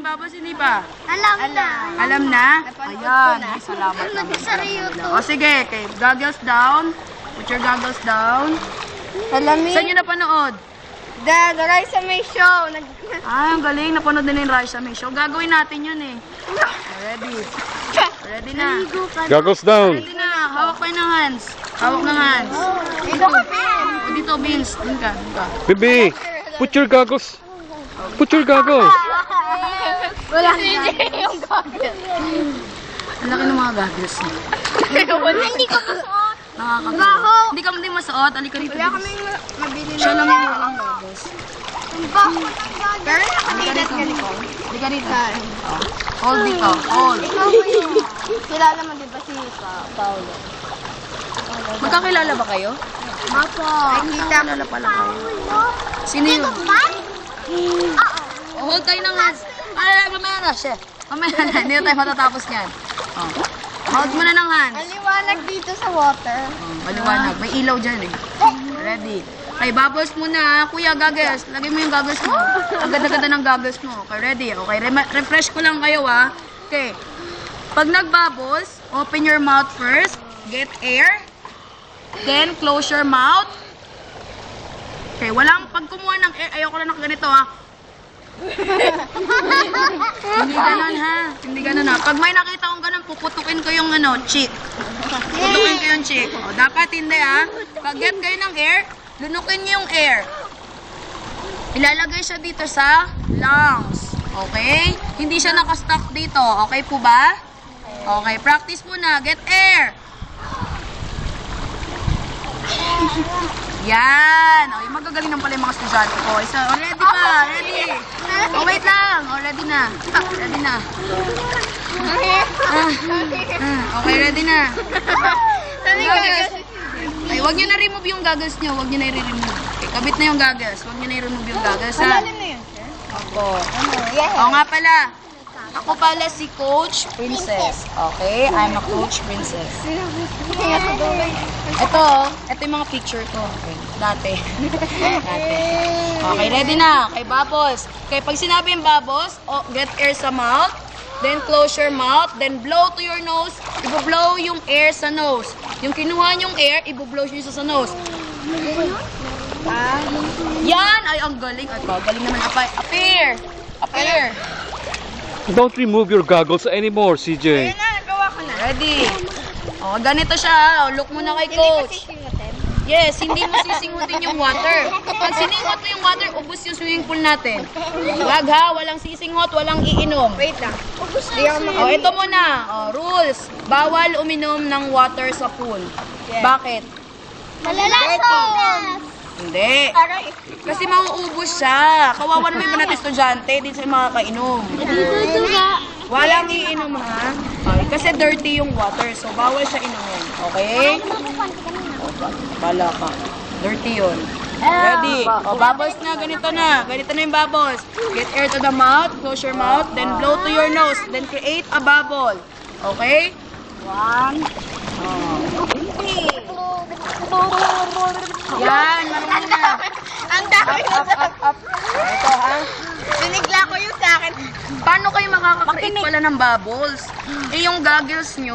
yung bubbles? Hindi pa? Alam na. Alam na? Ayan. Ay, salamat naman. O sige, okay. Goggles down. Put your goggles down. Alamin. Saan nyo napanood? The Raisa May Show. Ah, ang galing. Napanood din yung Raisa May Show. Gagawin natin yun eh. Ready. Ready na. Goggles down. Ready na. Hawak kayo ng hands. Hawak ng hands. Dito ka, Ben. O dito, Vince. Dun ka. Dun ka. Baby, put your goggles. Put your goggles. Wala na. Yung goggles. Ang laki ng mga goggles niya. Hindi ko masuot. Nakakatawa. Hindi ka hindi masuot. Alika rito. Wala kami mabili na. Siya lang yung walang goggles. Ang baho ng goggles. Pero nakalidat ka nito. Alika rito. Hold dito. Hold. Ikaw ba yun? Kilala mo diba si Paolo? Magkakilala ba kayo? Apo. Ay, kita mo. Magkakilala pala kayo. Sino yun? Hold tayo ng hands. Ay, mamaya na siya. Mamaya na. Hindi na tayo matatapos niyan. Hold mo na ng hands. Ang liwanag dito sa water. Maliwanag. May ilaw dyan eh. Ready. Okay, bubbles muna ha. Kuya, goggles. Lagay mo yung goggles mo. Ang ganda-ganda ng goggles mo. Okay, ready. Okay, refresh ko lang kayo ha. Okay. Pag nag-bubbles, open your mouth first. Get air. Then, close your mouth. Okay, walang pag kumuha ng air. Ayoko lang nakaganito ha. Hindi ganun ha. Hindi ganun ha. Pag may nakita kong ganun, puputukin ko yung cheek. Puputukin ko yung cheek. O, dapat hindi ha. Pag get kayo ng air, lunukin niyo yung air. Ilalagay siya dito sa lungs. Okay? Hindi siya nakastock dito. Okay po ba? Okay, practice muna. Get air. Yan. O, yung magagaling ng pala yung mga estudyante ko. So, ready pa. Ready. Oh, wait lang. Oh, ready na. Ready na. Okay, ready na. Goggles. Ay, wag nyo na remove yung goggles nyo. Wag nyo na i-remove. Okay, kabit na yung goggles. Wag nyo na i-remove yung goggles, ha? Malalim na yun, sir. Opo. Oo nga pala. Ako pala si Coach Princess. Okay? I'm a Coach Princess. Ito yung mga picture ko. Okay. Dati. Okay, ready na. Okay, bubbles. Okay, pag sinabi yung bubbles, get air sa mouth. Then close your mouth. Then blow to your nose. Ibo-blow yung air sa nose. Yung kinuha yung air, ibo-blow nyo sa nose. Yan! Ay, ang galing. Ay, galing naman. Appear! Appear! Don't remove your goggles anymore, CJ. Ayun na, nagawa ko na. Ready? O, ganito siya. O, look muna kay Coach. Yes, hindi mo sisingutin yung water. Pag siningot mo yung water, ubos yung swimming pool natin. Wag ha, walang sisingot, walang iinom. Wait lang. Hindi ako O, ito muna. O, rules. Bawal uminom ng water sa pool. Bakit? Malalason! Hindi. Aray. Kasi mauubos siya. Kawawa naman yung mga natin estudyante, di sila makakainom. Dito nga. Walang iinom ha. Okay, kasi dirty yung water, so bawal siya inumin. Okay? Bala ka. Dirty yun. Ready? O, bubbles na. Ganito na. Ganito na yung bubbles. Get air to the mouth. Close your mouth. Then blow to your nose. Then create a bubble. Okay? One. Yan. Marunong na. Ang dami na sa... Ito ha. Binigla ko yung sa akin. Paano kayo makaka-create pala ng bubbles? Eh, yung goggles nyo,